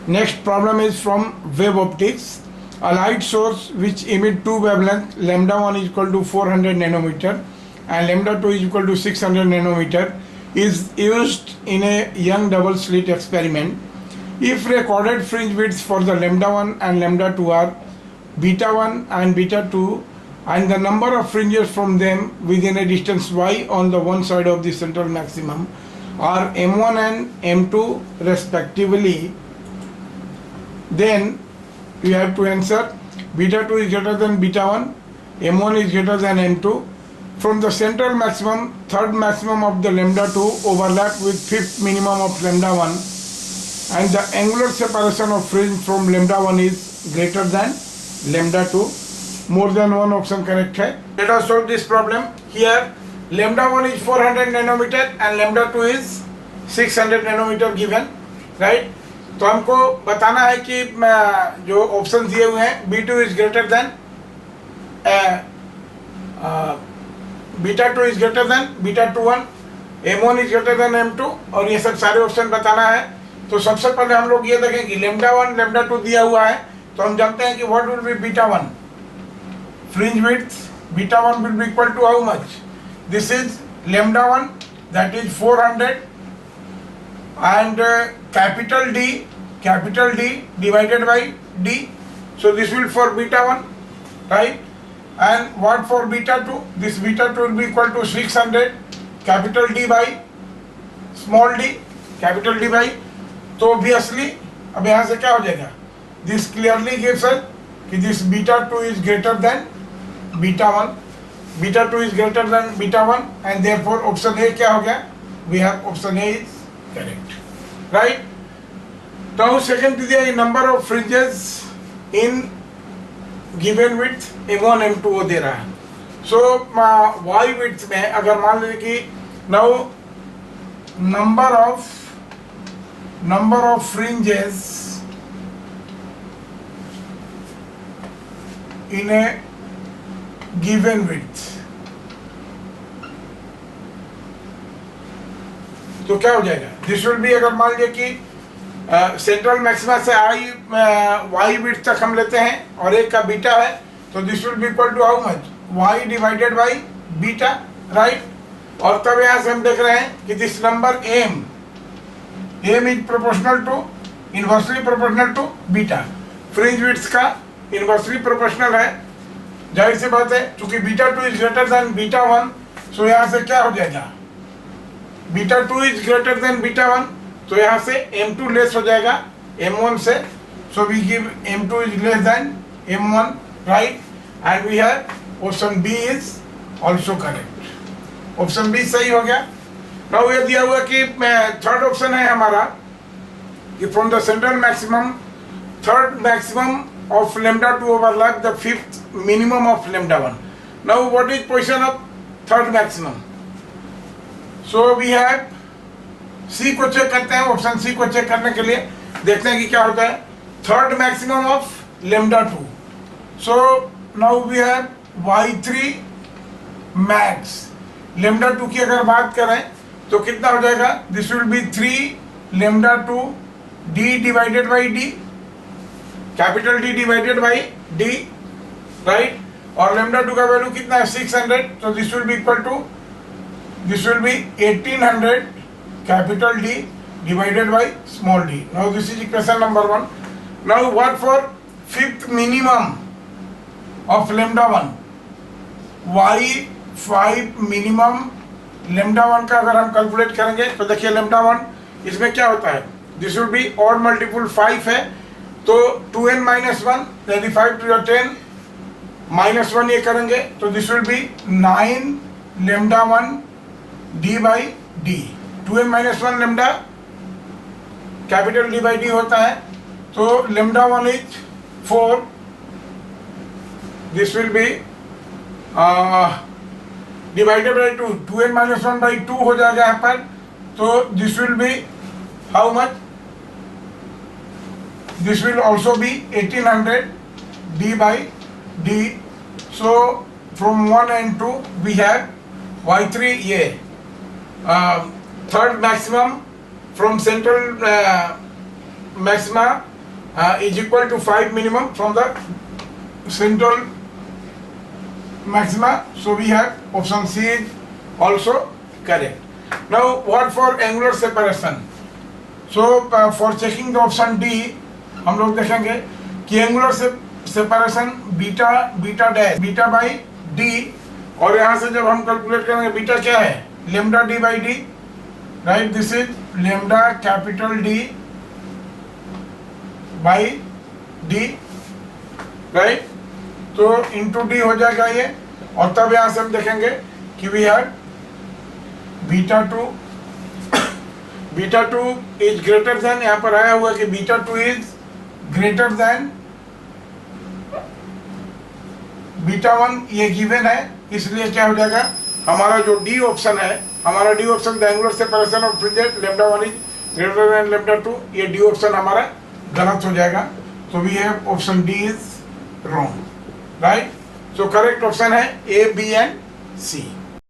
Next problem is from wave optics. A light source which emit two wavelength, lambda 1 is equal to 400 nanometer and lambda 2 is equal to 600 nanometer, is used in a young double slit experiment. If recorded fringe widths for the lambda 1 and lambda 2 are beta 1 and beta 2 and the number of fringes from them within a distance y on the one side of the central maximum are m1 and m2 respectively, then you have to answer beta 2 is greater than beta 1, m1 is greater than m2. From the central maximum, third maximum of the lambda 2 overlap with fifth minimum of lambda 1 and the angular separation of fringe from lambda 1 is greater than lambda 2. More than one option correct hai. Let us solve this problem. Here lambda 1 is 400 nanometer and lambda 2 is 600 nanometer given, right? तो हमको बताना है कि जो option दिए हुए हैं B2 is greater than beta 2 is greater than beta 21, M1 is greater then M2 और ये सब सारे ऑप्शन बताना है. तो सबसे पहले हम लोग ये देखें कि लैम्डा 1 लैम्डा 2 दिया हुआ है तो हम जानते हैं कि what will be beta 1. Fringe width beta 1 will be equal to how much? This is lambda 1 that is 400 and capital D divided by D, so this will for beta 1, right? And what for beta 2? This beta 2 will be equal to 600 capital D by small d, capital D by, तो obviously अब यहाँ से क्या हो जाएगा? This clearly gives us कि this beta 2 is greater than beta 1, beta 2 is greater than beta 1 and therefore option A क्या हो गया? We have option A is correct, right? Now second is the number of fringes in given width M1 M2 वो दे रहा है. So y width में अगर मान लीजिए कि now number of fringes in a given width, तो क्या हो जाएगा? दिस विल बी, अगर मान लीजिए कि सेंट्रल मैक्सिमा से आई वाई बिट तक हम लेते हैं और एक का बीटा है तो this will be equal to how much? Y divided by beta, right? और तब यहाँ से हम देख रहे हैं कि this number m is proportional to inversely proportional to beta. Fringe width का इनवर्सली प्रोपोर्शनल है, जाहिर सी बात है, क्योंकि beta 2 is greater than beta 1, so यहाँ से क्या हो जाएगा? Beta 2 is greater than beta 1, तो यहाँ से M2 लेस हो जाएगा M1 से, so we give M2 is less than M1, right? And we have option B is also correct. Option B सही हो गया. नाउ ये दिया हुआ कि थर्ड ऑप्शन है हमारा कि from the central maximum third maximum of lambda 2 overlap the fifth minimum of lambda 1. Now what is position of third maximum? So we have C को चेक करते हैं. ऑप्शन सी को चेक करने के लिए देखते हैं कि क्या होता है. Third maximum of lambda 2, so now we have y3 max. Lambda 2 की अगर बात करें तो कितना हो जाएगा? This will be 3 lambda 2 d divided by d, capital D divided by d, right? और लैम्डा 2 का वैल्यू कितना है? 600, तो this will be equal to, this will be 1800 capital D divided by small d. Now this is equation number 1. Now what for fifth minimum of lambda 1? y5 minimum lambda 1 का अगर हम calculate करेंगे तो देखिए lambda 1 इसमें क्या होता है? This will be odd multiple 5 है, तो 2n minus 1 यानी 5 to the 10 minus 1 ये करेंगे तो this will be 9 lambda 1 d by d. 2n minus 1 lambda capital D by d होता है, तो lambda 1 is 4. This will be divided by 2. 2n minus 1 by 2 हो जाएगा यहाँ पर, तो this will be how much? This will also be 1800 d by d. So from 1 and 2 we have y3 ये third maximum from central maxima is equal to 5 minimum from the central maxima. So we have option C is also correct. Now what for angular separation? So for checking the option D, हम लोग देखेंगे कि angular separation beta dash beta by D, और यहाँ से जब हम calculate करेंगे बीटा क्या है, lambda D by D, right, this is lambda capital D by D, right, तो इंटू डी हो जाएगा ये, और तब यहाँ से हम देखेंगे कि we have beta two is greater than, यहाँ पर आया हुआ कि beta two is greater than beta one, ये गिवन है, इसलिए क्या हो जाएगा हमारा जो डी ऑप्शन है, हमारा D option the angular separation of fringes lambda one is greater than lambda two, ये डी ऑप्शन हमारा गलत हो जाएगा. तो we have option D is wrong, right. So correct option है ए, बी एंड सी.